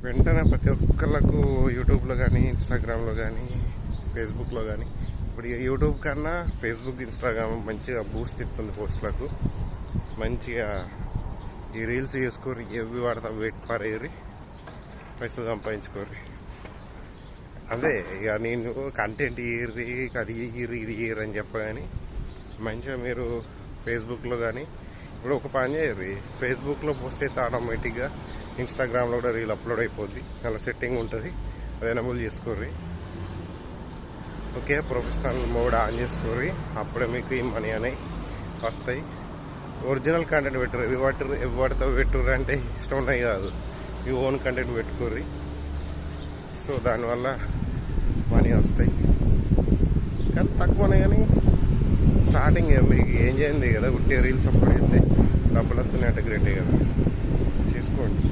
వెంటనే ప్రతి ఒక్కళ్ళకు యూట్యూబ్లో కానీ ఇన్స్టాగ్రామ్లో కానీ ఫేస్బుక్లో కానీ ఇప్పుడు యూట్యూబ్ కన్నా ఫేస్బుక్ ఇన్స్టాగ్రామ్ మంచిగా బూస్ట్ ఇస్తుంది పోస్టులకు. మంచిగా ఈ రీల్స్ చేసుకోర్రి, ఎవి వాడతా వెయిట్ పారేయరి, పైసలు సంపాదించుకోర్రి. అదే ఇక నేను కంటెంట్ ఇయ్యర్రి, అది ఇయ్యర్రి ఇది ఇయ్యరు అని చెప్పగాని మంచిగా మీరు ఫేస్బుక్లో కానీ ఇప్పుడు ఒక పని చేయర్రి, ఫేస్బుక్లో పోస్ట్ అయితే ఆటోమేటిక్గా ఇన్స్టాగ్రామ్లో కూడా రీల్ అప్లోడ్ అయిపోద్ది. అలా సెట్టింగ్ ఉంటుంది, అది ఎనబుల్ చేసుకోర్రి. ఓకే, ప్రొఫెషనల్ మోడ్ ఆన్ చేసుకోర్రి, అప్పుడే మీకు ఈ మనీ అనేవి వస్తాయి. ఒరిజినల్ కంటెంట్ పెట్టరు, ఎవి పడితే పెట్టుర్రు అంటే ఇష్టం ఉన్నాయి కాదు, మీ ఓన్ కంటెంట్ పెట్టుకోర్రి. సో దానివల్ల మనీ వస్తాయి, కానీ తక్కువనే. కానీ స్టార్టింగ్ మీకు ఏం చేయండి కదా, ఉట్టే రీల్స్ అప్లోడ్ చేస్తే డబ్బులు వస్తున్నాయి అంటే గ్రేటే కదా, చేసుకోండి.